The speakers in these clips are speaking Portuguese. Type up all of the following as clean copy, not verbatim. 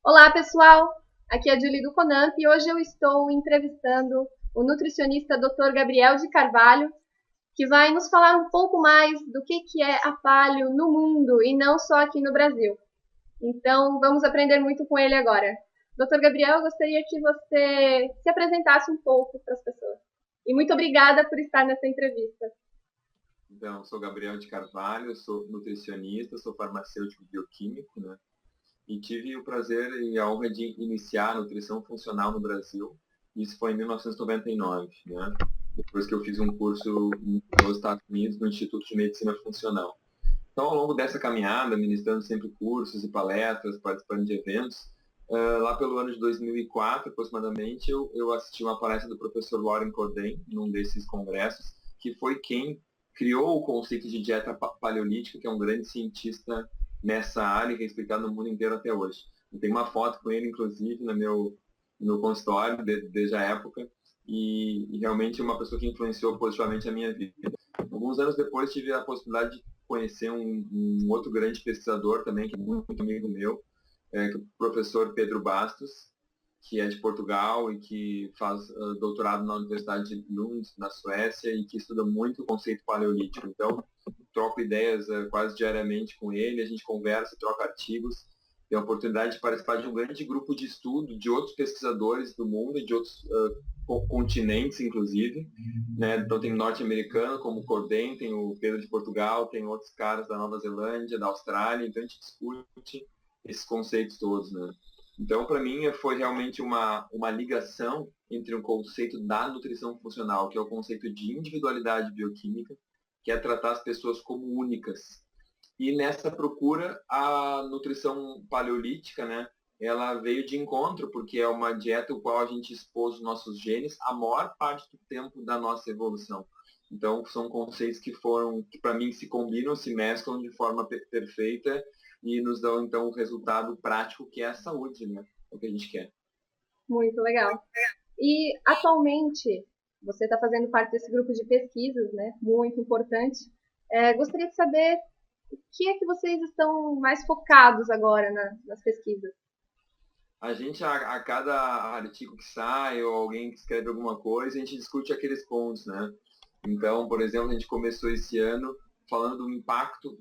Olá, pessoal! Aqui é a Julie do Conamp e hoje eu estou entrevistando o nutricionista Dr. Gabriel de Carvalho, que vai nos falar um pouco mais do que é a paleo no mundo e não só aqui no Brasil. Então, vamos aprender muito com ele agora. Dr. Gabriel, eu gostaria que você se apresentasse um pouco para as pessoas. E muito obrigada por estar nessa entrevista. Então, sou Gabriel de Carvalho, sou nutricionista, sou farmacêutico bioquímico, né? E tive o prazer e a honra de iniciar a nutrição funcional no Brasil. Isso foi em 1999, né? Depois que eu fiz um curso nos Estados Unidos, no Instituto de Medicina Funcional. Então, ao longo dessa caminhada, ministrando sempre cursos e palestras, participando de eventos, lá pelo ano de 2004, aproximadamente, eu assisti uma palestra do professor Warren Corden, num desses congressos, que foi quem criou o conceito de dieta paleolítica, que é um grande cientista nessa área e respeitado no mundo inteiro até hoje. Eu tenho uma foto com ele, inclusive, no consultório, desde a época, e realmente é uma pessoa que influenciou positivamente a minha vida. Alguns anos depois, tive a possibilidade de conhecer um outro grande pesquisador também, que é muito amigo meu, que é o professor Pedro Bastos, que é de Portugal e que faz doutorado na Universidade de Lund, na Suécia, e que estuda muito o conceito paleolítico. Então, troco ideias quase diariamente com ele, a gente conversa, troca artigos, tem a oportunidade de participar de um grande grupo de estudo de outros pesquisadores do mundo e de outros continentes, inclusive. Né? Então, tem norte-americano, como o Corden, tem o Pedro de Portugal, tem outros caras da Nova Zelândia, da Austrália, então a gente discute esses conceitos todos, né? Então, para mim, foi realmente uma ligação entre um conceito da nutrição funcional, que é o conceito de individualidade bioquímica, que é tratar as pessoas como únicas. E nessa procura, a nutrição paleolítica, né, ela veio de encontro, porque é uma dieta no qual a gente expôs os nossos genes a maior parte do tempo da nossa evolução. Então, são conceitos que para mim, se combinam, se mesclam de forma perfeita e nos dão, então, o resultado prático, que é a saúde, né? É o que a gente quer. Muito legal. E atualmente você está fazendo parte desse grupo de pesquisas, né? Muito importante. Gostaria de saber o que é que vocês estão mais focados agora nas pesquisas. A gente, a cada artigo que sai ou alguém que escreve alguma coisa, a gente discute aqueles pontos, né? Então, por exemplo, a gente começou esse ano falando do impacto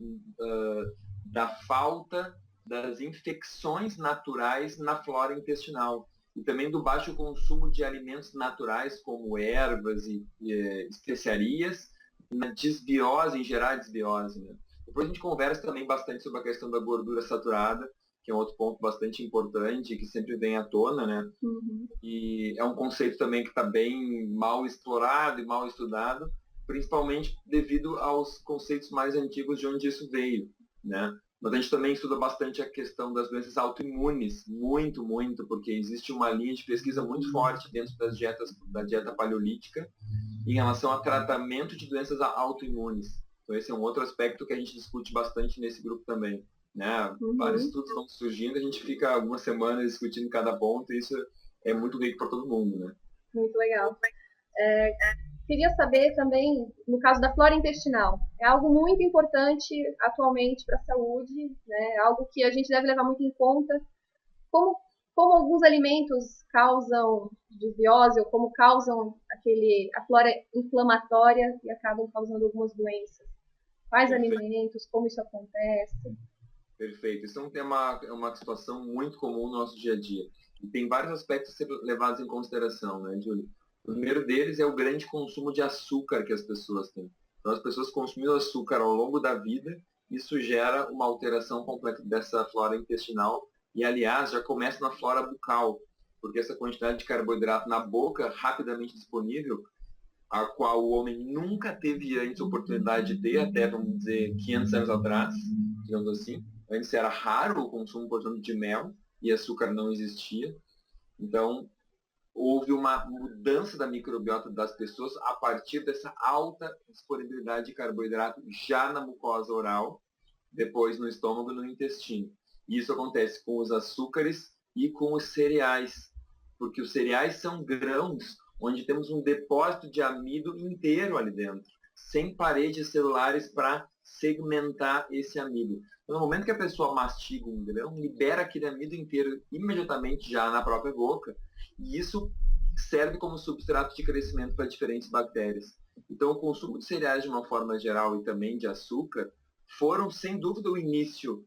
da falta das infecções naturais na flora intestinal e também do baixo consumo de alimentos naturais como ervas e especiarias na desbiose, em gerar desbiose. Né? Depois a gente conversa também bastante sobre a questão da gordura saturada, que é um outro ponto bastante importante, que sempre vem à tona, né? Uhum. E é um conceito também que está bem mal explorado e mal estudado, principalmente devido aos conceitos mais antigos de onde isso veio, né? Mas a gente também estuda bastante a questão das doenças autoimunes, muito, muito, porque existe uma linha de pesquisa muito forte dentro da dieta paleolítica, em relação a tratamento de doenças autoimunes. Então, esse é um outro aspecto que a gente discute bastante nesse grupo também. Né? Vários Uhum. estudos vão surgindo, a gente fica algumas semanas discutindo cada ponto, e isso é muito rico para todo mundo. Né? Muito legal. É, Queria saber também, no caso da flora intestinal, é algo muito importante atualmente para a saúde, né? É algo que a gente deve levar muito em conta. Como, como alguns alimentos causam desbiose ou como causam a flora inflamatória e acabam causando algumas doenças. Quais Perfeito, alimentos, como isso acontece. perfeito. Isso é um tema, é uma situação muito comum no nosso dia a dia. E tem vários aspectos a ser levados em consideração, né, Júlio? O primeiro deles é o grande consumo de açúcar que as pessoas têm. Então, as pessoas consumindo açúcar ao longo da vida, isso gera uma alteração completa dessa flora intestinal e, aliás, já começa na flora bucal, porque essa quantidade de carboidrato na boca, rapidamente disponível, a qual o homem nunca teve antes oportunidade de ter, até, vamos dizer, 500 anos atrás, digamos assim. Antes era raro o consumo, por exemplo, de mel e açúcar não existia. Então, houve uma mudança da microbiota das pessoas a partir dessa alta disponibilidade de carboidrato já na mucosa oral, depois no estômago e no intestino. E isso acontece com os açúcares e com os cereais, porque os cereais são grãos onde temos um depósito de amido inteiro ali dentro, sem paredes celulares para segmentar esse amido. Então, no momento que a pessoa mastiga um grão, libera aquele amido inteiro imediatamente já na própria boca, e isso serve como substrato de crescimento para diferentes bactérias. Então, o consumo de cereais de uma forma geral e também de açúcar foram, sem dúvida, o início,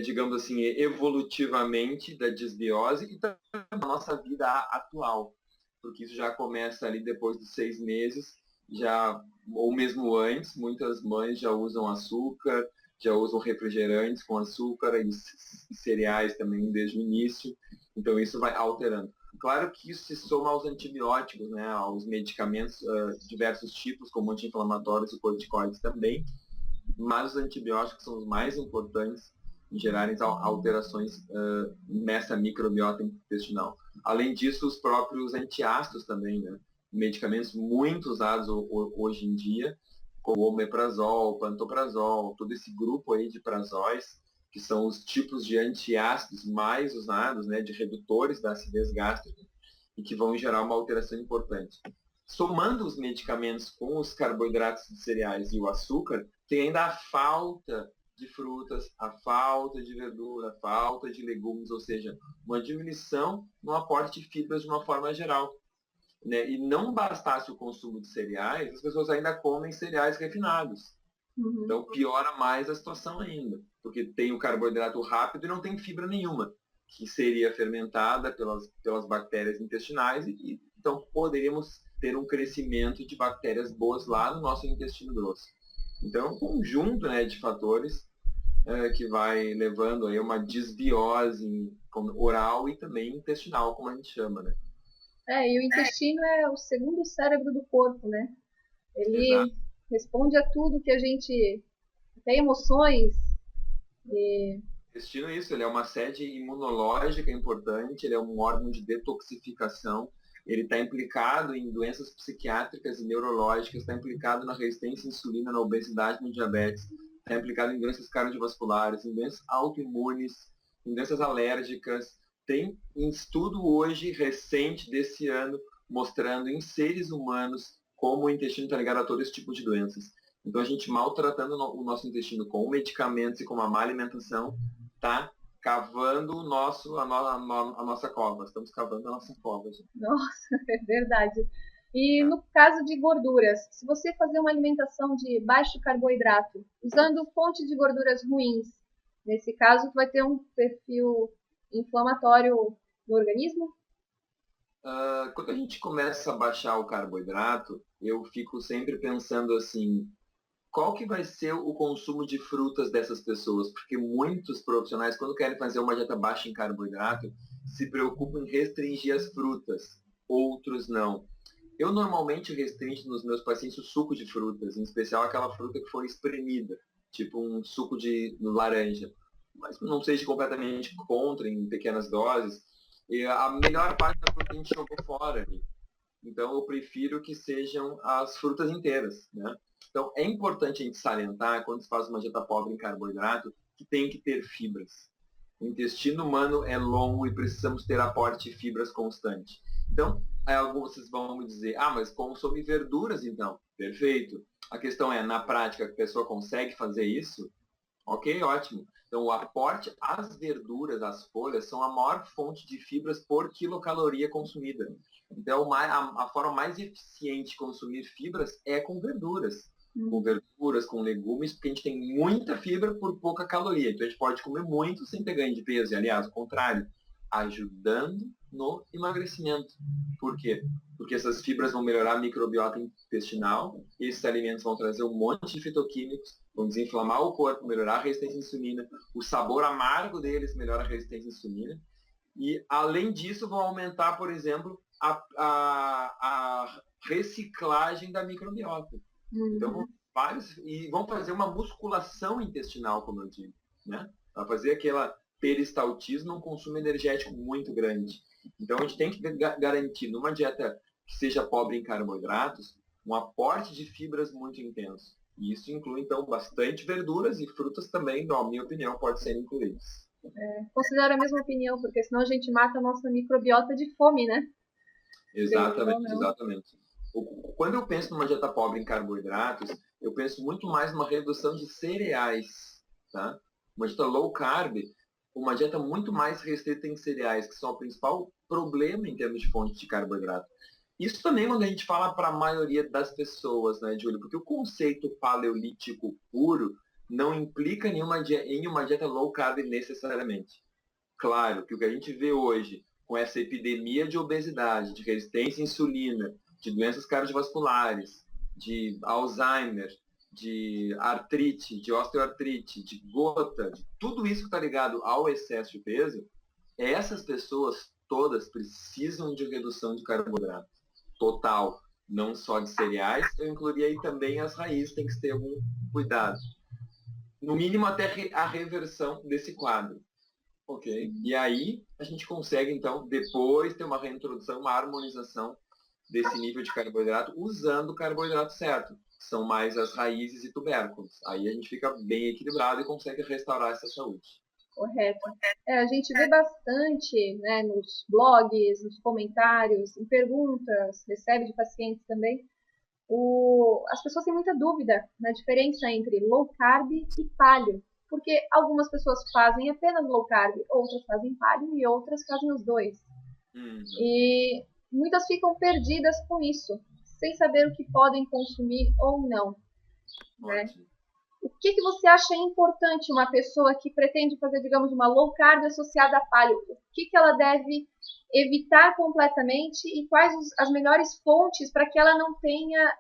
digamos assim, evolutivamente da desbiose e da nossa vida atual, porque isso já começa ali depois dos 6 meses, já, ou mesmo antes, muitas mães já usam açúcar, já usam refrigerantes com açúcar e cereais também desde o início, então isso vai alterando. Claro que isso se soma aos antibióticos, né, aos medicamentos, diversos tipos, como anti-inflamatórios e corticoides também, mas os antibióticos são os mais importantes em gerarem alterações nessa microbiota intestinal. Além disso, os próprios antiácidos também, né? Medicamentos muito usados hoje em dia, como o omeprazol, o pantoprazol, todo esse grupo aí de prazóis, que são os tipos de antiácidos mais usados, né, de redutores da acidez gástrica, e que vão gerar uma alteração importante. Somando os medicamentos com os carboidratos de cereais e o açúcar, tem ainda a falta de frutas, a falta de verdura, a falta de legumes, ou seja, uma diminuição no aporte de fibras de uma forma geral. Né? E não bastasse o consumo de cereais, as pessoas ainda comem cereais refinados. Uhum. Então piora mais a situação ainda, porque tem o carboidrato rápido e não tem fibra nenhuma, que seria fermentada pelas bactérias intestinais, e então poderíamos ter um crescimento de bactérias boas lá no nosso intestino grosso. Então é um conjunto, né, de fatores que vai levando aí uma desbiose oral e também intestinal, como a gente chama, né? E o intestino é o segundo cérebro do corpo, né? Ele Exato. responde a tudo que a gente tem emoções. O intestino é isso, ele é uma sede imunológica importante, ele é um órgão de detoxificação, ele está implicado em doenças psiquiátricas e neurológicas, está implicado na resistência à insulina, na obesidade, no diabetes, está implicado em doenças cardiovasculares, em doenças autoimunes, em doenças alérgicas. Tem um estudo hoje, recente desse ano, mostrando em seres humanos como o intestino está ligado a todo esse tipo de doenças. Então, a gente maltratando o nosso intestino com medicamentos e com uma má alimentação, está cavando a nossa cova. Estamos cavando a nossa cova, gente. Nossa, é verdade. E no caso de gorduras, se você fazer uma alimentação de baixo carboidrato, usando fonte de gorduras ruins, nesse caso, vai ter um perfil inflamatório no organismo? Quando a gente começa a baixar o carboidrato, eu fico sempre pensando assim, qual que vai ser o consumo de frutas dessas pessoas? Porque muitos profissionais, quando querem fazer uma dieta baixa em carboidrato, se preocupam em restringir as frutas, outros não. Eu normalmente restringo nos meus pacientes o suco de frutas, em especial aquela fruta que for espremida, tipo um suco de laranja. Mas não seja completamente contra, em pequenas doses. E a melhor parte da fruta a gente jogou fora ali. Então eu prefiro que sejam as frutas inteiras, né? Então é importante a gente salientar, quando se faz uma dieta pobre em carboidrato, que tem que ter fibras. O intestino humano é longo e precisamos ter aporte de fibras constante. Então, alguns vocês vão me dizer, mas consome verduras então. Perfeito. A questão é, na prática, a pessoa consegue fazer isso? Ok, ótimo. Então, o aporte, as verduras, as folhas, são a maior fonte de fibras por quilocaloria consumida. Então, a forma mais eficiente de consumir fibras é com verduras. Com verduras, com legumes, porque a gente tem muita fibra por pouca caloria. Então, a gente pode comer muito sem ter ganho de peso. E, aliás, o contrário, ajudando no emagrecimento. Por quê? Porque essas fibras vão melhorar a microbiota intestinal, e esses alimentos vão trazer um monte de fitoquímicos, vão desinflamar o corpo, melhorar a resistência à insulina, o sabor amargo deles melhora a resistência à insulina, e além disso vão aumentar, por exemplo, a reciclagem da microbiota. Então, vão fazer uma musculação intestinal, como eu digo, né? Vai fazer aquela peristaltismo, um consumo energético muito grande. Então, a gente tem que garantir, numa dieta que seja pobre em carboidratos, um aporte de fibras muito intenso. E isso inclui, então, bastante verduras, e frutas também, na minha opinião, podem ser incluídas. Considero a mesma opinião, porque senão a gente mata a nossa microbiota de fome, né? Exatamente, exatamente. Quando eu penso numa dieta pobre em carboidratos, eu penso muito mais numa redução de cereais, tá? Uma dieta low carb, uma dieta muito mais restrita em cereais, que são o principal problema em termos de fonte de carboidrato. Isso também quando a gente fala para a maioria das pessoas, né, Júlio? Porque o conceito paleolítico puro não implica em uma dieta low carb necessariamente. Claro que o que a gente vê hoje com essa epidemia de obesidade, de resistência à insulina, de doenças cardiovasculares, de Alzheimer, de artrite, de osteoartrite, de gota, de tudo isso que está ligado ao excesso de peso, essas pessoas todas precisam de redução de carboidrato total, não só de cereais. Eu incluiria aí também as raízes, tem que ter algum cuidado. No mínimo até a reversão desse quadro. Ok. E aí a gente consegue, então, depois ter uma reintrodução, uma harmonização desse nível de carboidrato usando o carboidrato certo, que são mais as raízes e tubérculos. Aí a gente fica bem equilibrado e consegue restaurar essa saúde. Correto. A gente vê bastante, né, nos blogs, nos comentários, em perguntas, recebe de pacientes também. As pessoas têm muita dúvida na diferença entre low carb e paleo, porque algumas pessoas fazem apenas low carb, outras fazem paleo e outras fazem os dois. E muitas ficam perdidas com isso, sem saber o que podem consumir ou não. Né? O que você acha importante uma pessoa que pretende fazer, digamos, uma low carb associada a paleo? O que ela deve evitar completamente e quais as melhores fontes para que ela não tenha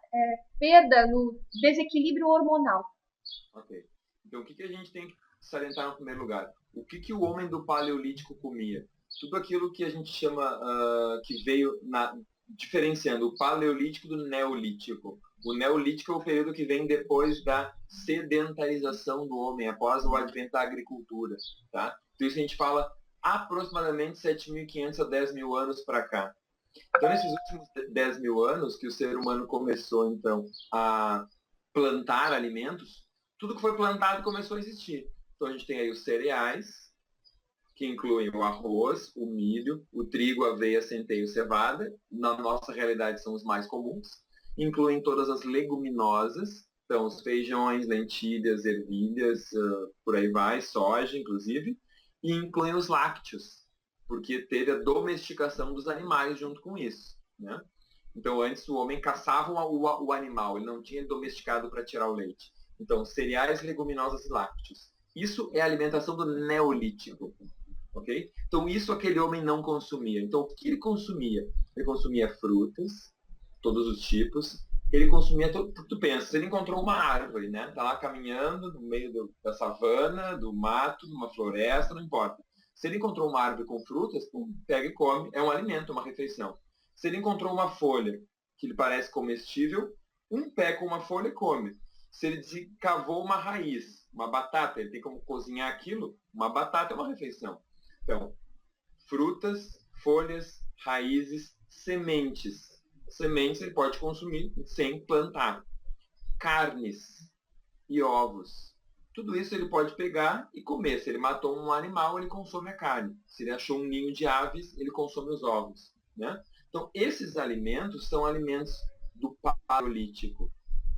perda no desequilíbrio hormonal? Ok. Então, o que a gente tem que salientar no primeiro lugar? O que o homem do paleolítico comia? Tudo aquilo que a gente chama, que veio diferenciando o paleolítico do neolítico. O neolítico é o período que vem depois da sedentarização do homem, após o advento da agricultura. Tá? Então, isso a gente fala aproximadamente 7.500 a 10.000 anos para cá. Então, nesses últimos 10.000 anos que o ser humano começou, então, a plantar alimentos, tudo que foi plantado começou a existir. Então, a gente tem aí os cereais, que incluem o arroz, o milho, o trigo, a aveia, centeio, cevada. Na nossa realidade são os mais comuns. Incluem todas as leguminosas, então os feijões, lentilhas, ervilhas, por aí vai, soja, inclusive. E incluem os lácteos, porque teve a domesticação dos animais junto com isso, né? Então, antes o homem caçava o animal, ele não tinha domesticado para tirar o leite. Então, cereais, leguminosas e lácteos. Isso é a alimentação do neolítico. Okay? Então, isso aquele homem não consumia. Então, o que ele consumia? Ele consumia frutas, todos os tipos. Ele consumia, tu pensa, se ele encontrou uma árvore, né? Tá lá caminhando no meio da savana, do mato, numa floresta, não importa. Se ele encontrou uma árvore com frutas, pega e come. É um alimento, uma refeição. Se ele encontrou uma folha que lhe parece comestível, pega uma folha e come. Se ele cavou uma raiz, uma batata, ele tem como cozinhar aquilo, uma batata é uma refeição. Então, frutas, folhas, raízes, sementes. Sementes ele pode consumir sem plantar. Carnes e ovos. Tudo isso ele pode pegar e comer. Se ele matou um animal, ele consome a carne. Se ele achou um ninho de aves, ele consome os ovos. Né? Então, esses alimentos são alimentos do paleolítico.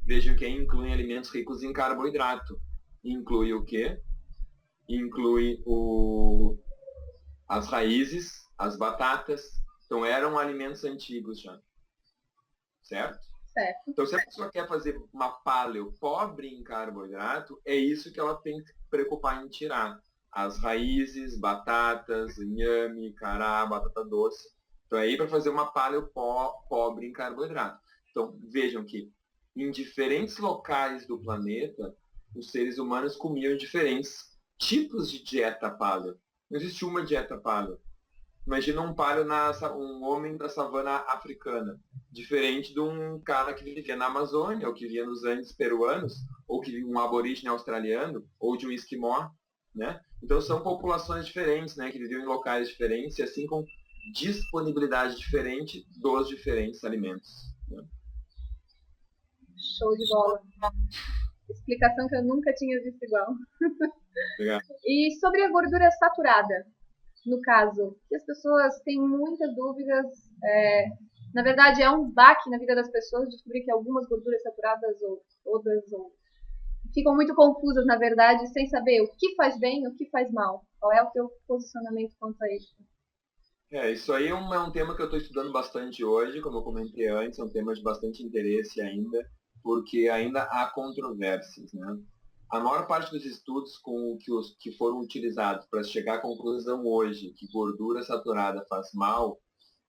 Vejam que incluem alimentos ricos em carboidrato. Inclui o quê? Inclui as raízes, as batatas. Então, eram alimentos antigos já. Certo? Certo. Então, se a pessoa quer fazer uma paleo pobre em carboidrato, é isso que ela tem que preocupar em tirar. As raízes, batatas, inhame, cará, batata doce. Então, é aí para fazer uma paleo pobre em carboidrato. Então, vejam que em diferentes locais do planeta, os seres humanos comiam diferentes tipos de dieta paleo. Não existe uma dieta paleo. Imagina um homem da savana africana, diferente de um cara que vivia na Amazônia, ou que vivia nos Andes peruanos, ou que vivia um aborígene australiano, ou de um esquimó, né? Então são populações diferentes, né, que viviam em locais diferentes e assim com disponibilidade diferente dos diferentes alimentos. Né? Show de bola. Explicação que eu nunca tinha visto igual. Obrigado. E sobre a gordura saturada, no caso, que as pessoas têm muitas dúvidas Na verdade, é um baque na vida das pessoas descobrir que algumas gorduras saturadas ou todas ou ficam muito confusas, na verdade, sem saber o que faz bem e o que faz mal. Qual é o teu posicionamento quanto a isso? Isso aí é um tema que eu estou estudando bastante hoje, como eu comentei antes, é um tema de bastante interesse ainda, porque ainda há controvérsias, né? A maior parte dos estudos com os que foram utilizados para chegar à conclusão hoje que gordura saturada faz mal,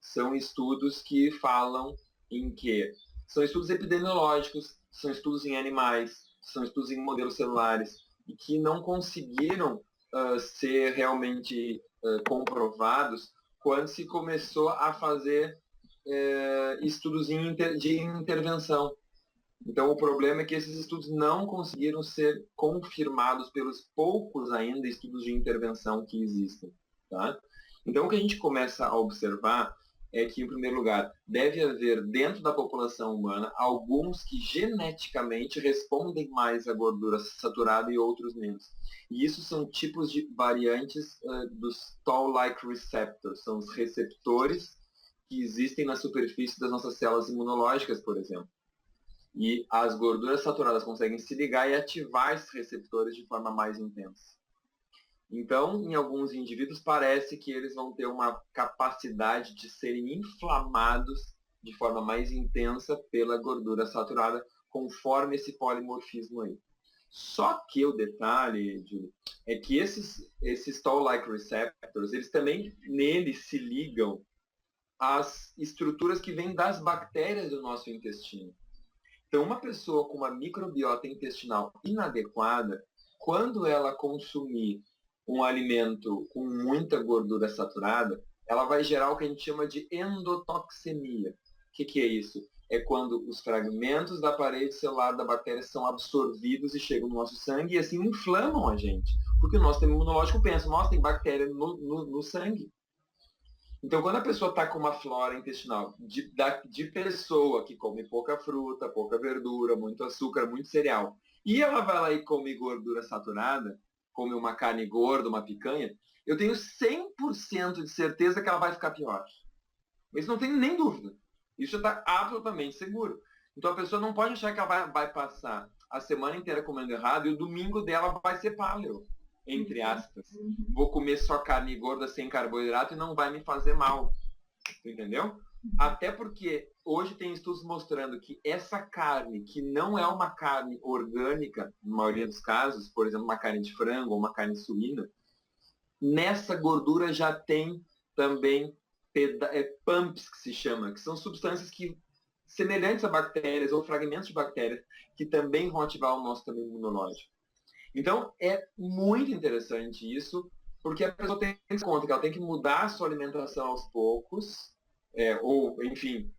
são estudos que falam em que são estudos epidemiológicos, são estudos em animais, são estudos em modelos celulares, e que não conseguiram ser realmente comprovados quando se começou a fazer estudos de intervenção. Então, o problema é que esses estudos não conseguiram ser confirmados pelos poucos ainda estudos de intervenção que existem. Tá? Então, o que a gente começa a observar é que, em primeiro lugar, deve haver dentro da população humana alguns que geneticamente respondem mais à gordura saturada e outros menos. E isso são tipos de variantes dos Toll-like receptors, são os receptores que existem na superfície das nossas células imunológicas, por exemplo. E as gorduras saturadas conseguem se ligar e ativar esses receptores de forma mais intensa. Então, em alguns indivíduos, parece que eles vão ter uma capacidade de serem inflamados de forma mais intensa pela gordura saturada, conforme esse polimorfismo aí. Só que o detalhe, Júlio, é que esses Toll-like receptors, eles também neles se ligam às estruturas que vêm das bactérias do nosso intestino. Então, uma pessoa com uma microbiota intestinal inadequada, quando ela consumir um alimento com muita gordura saturada, ela vai gerar o que a gente chama de endotoxemia. O que é isso? É quando os fragmentos da parede celular da bactéria são absorvidos e chegam no nosso sangue e assim inflamam a gente. Porque o nosso sistema imunológico pensa, nossa, tem bactéria no sangue. Então, quando a pessoa está com uma flora intestinal de pessoa que come pouca fruta, pouca verdura, muito açúcar, muito cereal, e ela vai lá e come gordura saturada, come uma carne gorda, uma picanha, eu tenho 100% de certeza que ela vai ficar pior. Isso não tem nem dúvida. Isso está absolutamente seguro. Então, a pessoa não pode achar que ela vai passar a semana inteira comendo errado e o domingo dela vai ser paleo, entre aspas. Vou comer só carne gorda sem carboidrato e não vai me fazer mal. Entendeu? Até porque hoje tem estudos mostrando que essa carne, que não é uma carne orgânica, na maioria dos casos, por exemplo, uma carne de frango ou uma carne suína, nessa gordura já tem também pumps, que se chama, que são substâncias que semelhantes a bactérias ou fragmentos de bactérias que também vão ativar o nosso sistema imunológico. Então, é muito interessante isso, porque a pessoa tem que ter conta que ela tem que mudar a sua alimentação aos poucos, ou, enfim,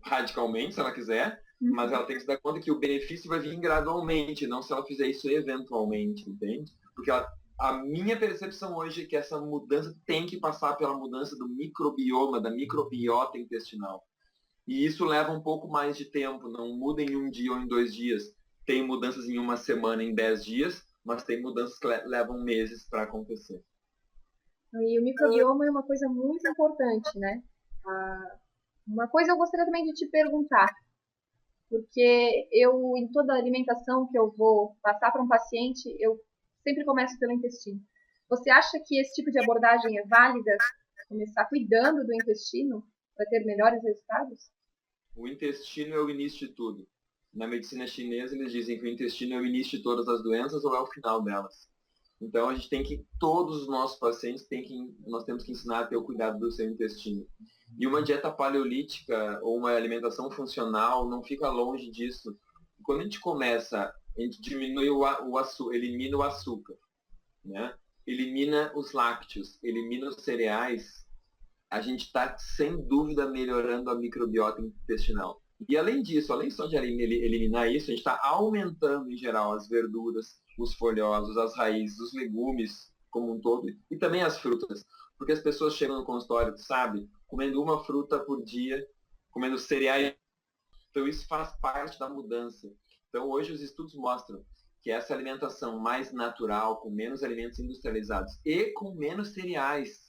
radicalmente, se ela quiser, mas ela tem que se dar conta que o benefício vai vir gradualmente, não se ela fizer isso eventualmente, entende? Porque a minha percepção hoje é que essa mudança tem que passar pela mudança do microbioma, da microbiota intestinal. E isso leva um pouco mais de tempo, não muda em um dia ou em 2 dias. Tem mudanças em uma semana, em 10 dias, mas tem mudanças que levam meses para acontecer. E o microbioma é uma coisa muito importante, né? Uma coisa eu gostaria também de te perguntar, porque eu, em toda alimentação que eu vou passar para um paciente, eu sempre começo pelo intestino. Você acha que esse tipo de abordagem é válida? Começar cuidando do intestino para ter melhores resultados? O intestino é o início de tudo. Na medicina chinesa, eles dizem que o intestino é o início de todas as doenças ou é o final delas. Então, a gente tem que, todos os nossos pacientes, nós temos que ensinar a ter o cuidado do seu intestino. E uma dieta paleolítica ou uma alimentação funcional não fica longe disso. Quando a gente começa, a gente diminui o açúcar, elimina o açúcar, né? Elimina os lácteos, elimina os cereais, a gente está, sem dúvida, melhorando a microbiota intestinal. E além disso, além só de eliminar isso, a gente está aumentando, em geral, as verduras, os folhosos, as raízes, os legumes como um todo, e também as frutas. Porque as pessoas chegam no consultório, sabe, comendo uma fruta por dia, comendo cereais. Então isso faz parte da mudança. Então hoje os estudos mostram que essa alimentação mais natural, com menos alimentos industrializados e com menos cereais,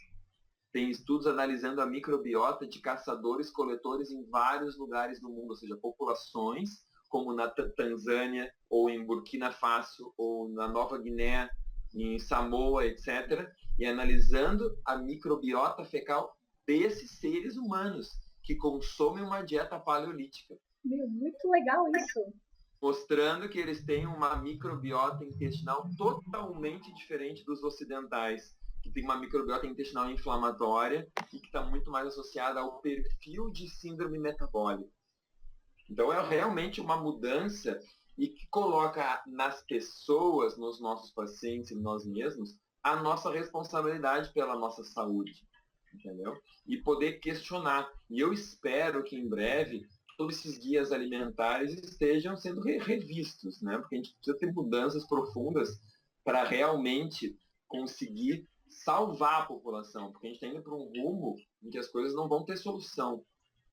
tem estudos analisando a microbiota de caçadores-coletores em vários lugares do mundo, ou seja, populações, como na Tanzânia, ou em Burkina Faso, ou na Nova Guiné, em Samoa, etc., e analisando a microbiota fecal desses seres humanos que consomem uma dieta paleolítica. Meu, muito legal isso. Mostrando que eles têm uma microbiota intestinal totalmente diferente dos ocidentais, que tem uma microbiota intestinal inflamatória e que está muito mais associada ao perfil de síndrome metabólica. Então é realmente uma mudança e que coloca nas pessoas, nos nossos pacientes e nós mesmos, a nossa responsabilidade pela nossa saúde, entendeu? E poder questionar. E eu espero que em breve todos esses guias alimentares estejam sendo revistos, né? Porque a gente precisa ter mudanças profundas para realmente conseguir salvar a população, porque a gente está indo para um rumo em que as coisas não vão ter solução,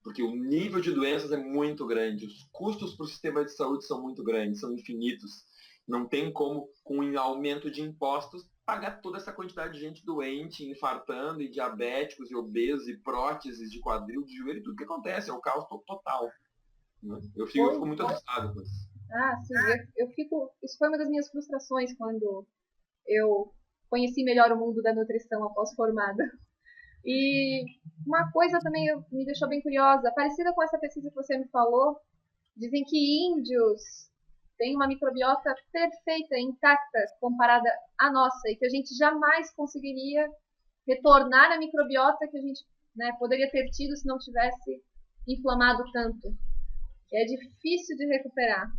porque o nível de doenças é muito grande, os custos para o sistema de saúde são muito grandes, são infinitos. Não tem como, com um aumento de impostos, pagar toda essa quantidade de gente doente, infartando, e diabéticos, e obesos, e próteses de quadril, de joelho, tudo que acontece, é o caos total. Né? Eu fico muito assustado com isso. Ah, sim, eu fico... Isso foi uma das minhas frustrações quando eu conheci melhor o mundo da nutrição após formada. E uma coisa também me deixou bem curiosa, parecida com essa pesquisa que você me falou, dizem que índios têm uma microbiota perfeita, intacta, comparada à nossa, e que a gente jamais conseguiria retornar a microbiota que a gente, né, poderia ter tido se não tivesse inflamado tanto. É difícil de recuperar.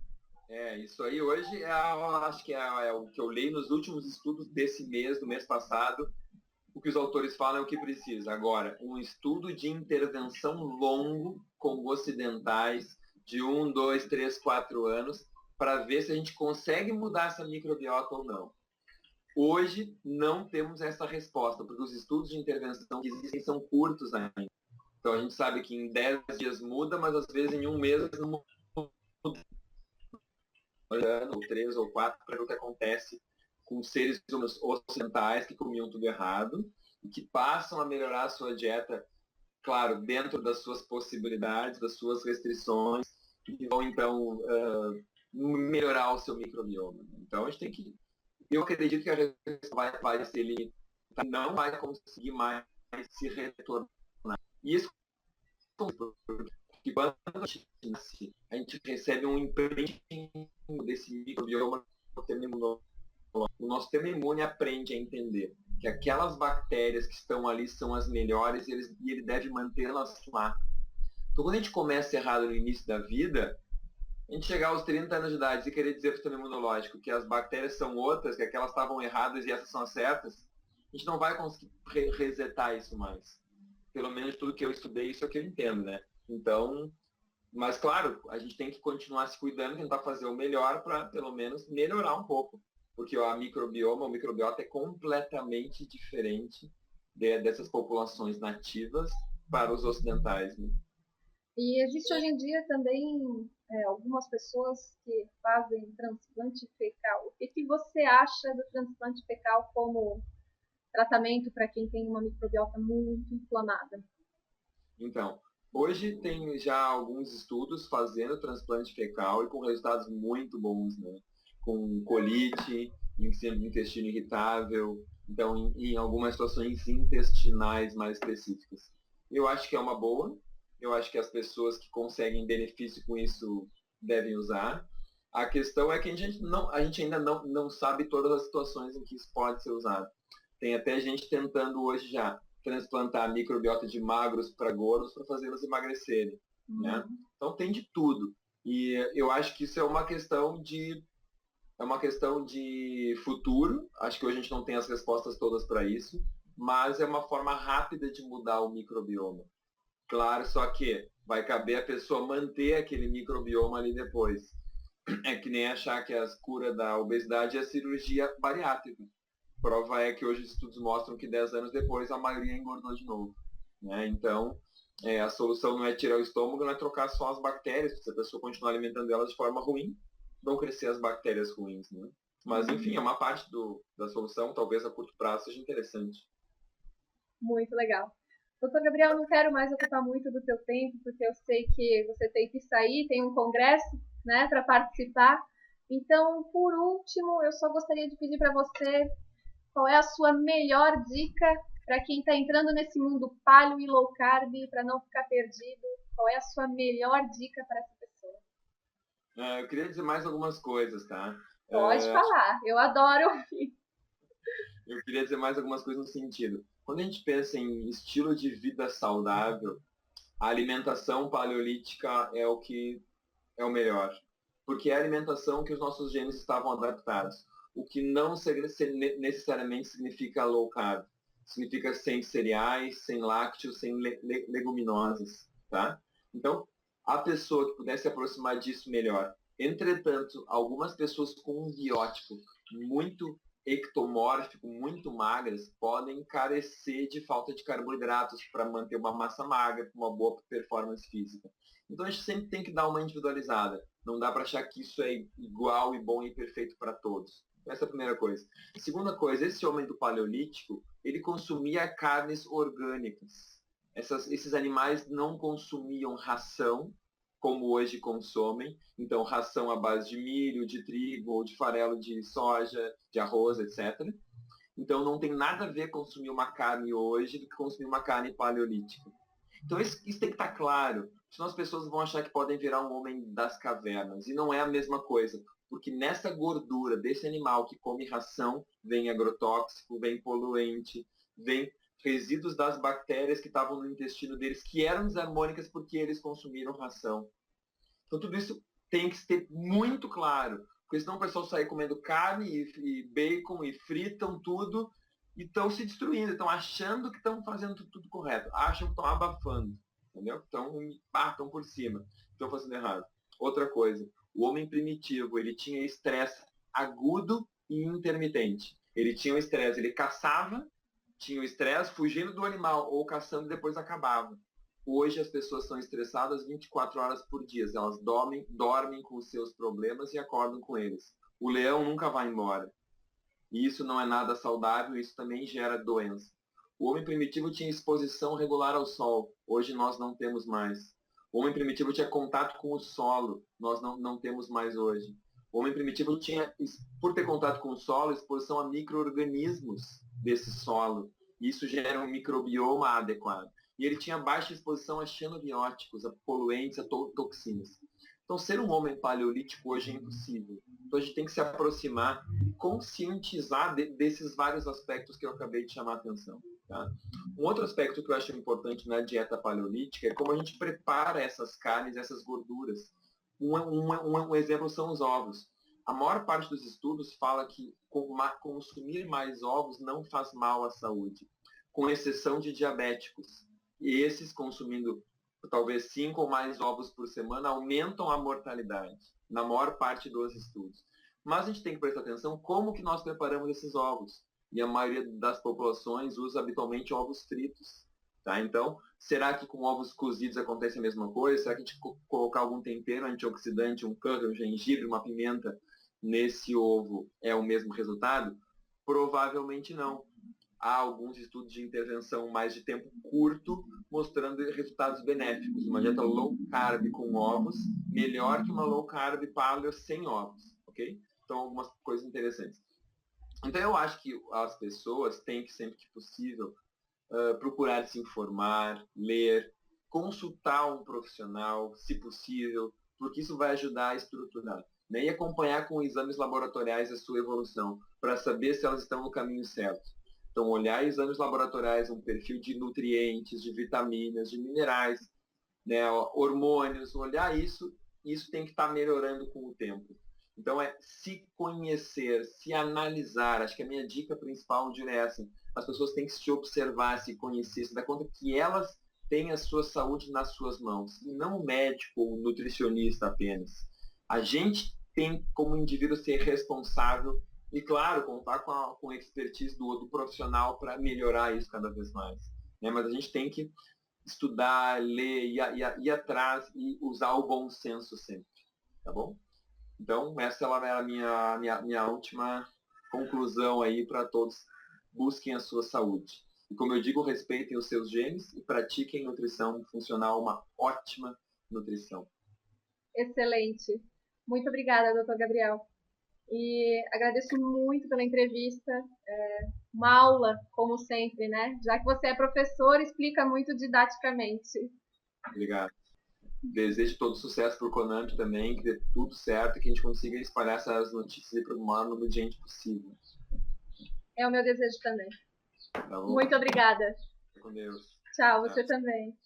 Isso aí hoje acho que é o que eu leio nos últimos estudos desse mês, do mês passado. O que os autores falam é o que precisa. Agora, um estudo de intervenção longo com ocidentais de 1, 2, 3, 4 anos para ver se a gente consegue mudar essa microbiota ou não. Hoje não temos essa resposta, porque os estudos de intervenção que existem são curtos ainda. Então a gente sabe que em 10 dias muda, mas às vezes em um mês não muda. Ou 3 ou 4 para ver o que acontece com seres humanos ocidentais que comiam tudo errado e que passam a melhorar a sua dieta, claro, dentro das suas possibilidades, das suas restrições, e vão então melhorar o seu microbioma. Então a gente tem que... Eu acredito que a resposta vai ser limitada, não vai conseguir mais se retornar. E isso porque quando a gente recebe um empreendimento desse microbioma, o nosso sistema imune aprende a entender que aquelas bactérias que estão ali são as melhores e ele deve mantê-las lá. Então, quando a gente começa errado no início da vida, a gente chegar aos 30 anos de idade e querer dizer para o sistema imunológico que as bactérias são outras, que aquelas estavam erradas e essas são as certas, a gente não vai conseguir resetar isso mais. Pelo menos tudo que eu estudei, isso é o que eu entendo, né? Então, mas claro, a gente tem que continuar se cuidando, tentar fazer o melhor para, pelo menos, melhorar um pouco. Porque o microbiota é completamente diferente dessas populações nativas para os ocidentais. Né? E existe hoje em dia também algumas pessoas que fazem transplante fecal. O que você acha do transplante fecal como tratamento para quem tem uma microbiota muito inflamada? Então, hoje tem já alguns estudos fazendo transplante fecal e com resultados muito bons, né? Com colite, intestino irritável, então em algumas situações intestinais mais específicas. Eu acho que é uma boa, eu acho que as pessoas que conseguem benefício com isso devem usar. A questão é que a gente ainda não sabe todas as situações em que isso pode ser usado. Tem até gente tentando hoje já transplantar a microbiota de magros para gordos para fazê-los emagrecerem. Né? Então tem de tudo. E eu acho que isso é uma questão de futuro. Acho que hoje a gente não tem as respostas todas para isso, mas é uma forma rápida de mudar o microbioma. Claro, só que vai caber a pessoa manter aquele microbioma ali depois. É que nem achar que a cura da obesidade é a cirurgia bariátrica. Prova é que hoje os estudos mostram que 10 anos depois a maioria engordou de novo. Né? Então, a solução não é tirar o estômago, não é trocar só as bactérias. Se a pessoa continuar alimentando elas de forma ruim, vão crescer as bactérias ruins. Né? Mas, enfim, é uma parte da solução, talvez a curto prazo seja interessante. Muito legal. Doutor Gabriel, não quero mais ocupar muito do teu tempo, porque eu sei que você tem que sair, tem um congresso, né, para participar. Então, por último, eu só gostaria de pedir para você qual é a sua melhor dica para quem está entrando nesse mundo paleo e low carb, para não ficar perdido. Qual é a sua melhor dica para essa pessoa? Eu queria dizer mais algumas coisas, tá? Pode falar, eu adoro ouvir. Eu queria dizer mais algumas coisas no sentido. Quando a gente pensa em estilo de vida saudável, a alimentação paleolítica é o que é o melhor. Porque é a alimentação que os nossos genes estavam adaptados. O que não necessariamente significa low carb. Significa sem cereais, sem lácteos, sem leguminosas, tá? Então, a pessoa que pudesse se aproximar disso melhor. Entretanto, algumas pessoas com um biótipo muito ectomórfico, muito magras, podem carecer de falta de carboidratos para manter uma massa magra, uma boa performance física. Então a gente sempre tem que dar uma individualizada. Não dá para achar que isso é igual e bom e perfeito para todos. Essa é a primeira coisa. Segunda coisa, esse homem do Paleolítico, ele consumia carnes orgânicas. Esses animais não consumiam ração, como hoje consomem. Então, ração à base de milho, de trigo, ou de farelo de soja, de arroz, etc. Então, não tem nada a ver consumir uma carne hoje do que consumir uma carne paleolítica. Então, isso tem que estar claro. Senão as pessoas vão achar que podem virar um homem das cavernas. E não é a mesma coisa. Porque nessa gordura desse animal que come ração, vem agrotóxico, vem poluente, vem resíduos das bactérias que estavam no intestino deles, que eram desarmônicas porque eles consumiram ração. Então, tudo isso tem que ter muito claro. Porque senão o pessoal sai comendo carne e bacon e fritam tudo e estão se destruindo, estão achando que estão fazendo tudo correto, acham que estão abafando, entendeu? Estão por cima, estão fazendo errado. Outra coisa, o homem primitivo, ele tinha estresse agudo e intermitente. Ele tinha o estresse, ele caçava, tinha o estresse fugindo do animal ou caçando e depois acabava. Hoje as pessoas são estressadas 24 horas por dia. Elas dormem com os seus problemas e acordam com eles. O leão nunca vai embora. E isso não é nada saudável, isso também gera doença. O homem primitivo tinha exposição regular ao sol. Hoje nós não temos mais. O homem primitivo tinha contato com o solo. Nós não temos mais hoje. O homem primitivo tinha, por ter contato com o solo, exposição a micro-organismos desse solo. Isso gera um microbioma adequado. E ele tinha baixa exposição a xenobióticos, a poluentes, a toxinas. Então, ser um homem paleolítico hoje é impossível. Então, a gente tem que se aproximar e conscientizar desses vários aspectos que eu acabei de chamar a atenção. Tá? Um outro aspecto que eu acho importante na dieta paleolítica é como a gente prepara essas carnes, essas gorduras. Um exemplo são os ovos. A maior parte dos estudos fala que consumir mais ovos não faz mal à saúde, com exceção de diabéticos. E esses consumindo talvez 5 ou mais ovos por semana aumentam a mortalidade, na maior parte dos estudos. Mas a gente tem que prestar atenção como que nós preparamos esses ovos. E a maioria das populações usa habitualmente ovos fritos. Tá? Então, será que com ovos cozidos acontece a mesma coisa? Será que a gente colocar algum tempero antioxidante, um curry, um gengibre, uma pimenta nesse ovo é o mesmo resultado? Provavelmente não. Há alguns estudos de intervenção mais de tempo curto mostrando resultados benéficos. Uma dieta low carb com ovos, melhor que uma low carb paleo sem ovos, ok? Então, algumas coisas interessantes. Então, eu acho que as pessoas têm que, sempre que possível, procurar se informar, ler, consultar um profissional, se possível, porque isso vai ajudar a estruturar. Né? E acompanhar com exames laboratoriais a sua evolução, para saber se elas estão no caminho certo. Então, olhar exames laboratoriais, um perfil de nutrientes, de vitaminas, de minerais, né, hormônios, olhar isso tem que estar melhorando com o tempo. Então, é se conhecer, se analisar. Acho que a minha dica principal é essa. As pessoas têm que se observar, se conhecer, se dar conta que elas têm a sua saúde nas suas mãos, e não o médico ou o nutricionista apenas. A gente tem, como indivíduo, ser responsável e, claro, contar com a expertise do profissional para melhorar isso cada vez mais. Né? Mas a gente tem que estudar, ler, ir atrás e usar o bom senso sempre. Tá bom? Então, essa era a minha última conclusão aí para todos. Busquem a sua saúde. E como eu digo, respeitem os seus genes e pratiquem nutrição funcional, uma ótima nutrição. Excelente. Muito obrigada, doutor Gabriel. E agradeço muito pela entrevista. Uma aula, como sempre, né? Já que você é professor, explica muito didaticamente. Obrigado. Desejo todo sucesso para o Conamp também, que dê tudo certo e que a gente consiga espalhar essas notícias para o maior número de gente possível. É o meu desejo também. Tá bom? Muito obrigada. Fique com Deus. Tchau, você também.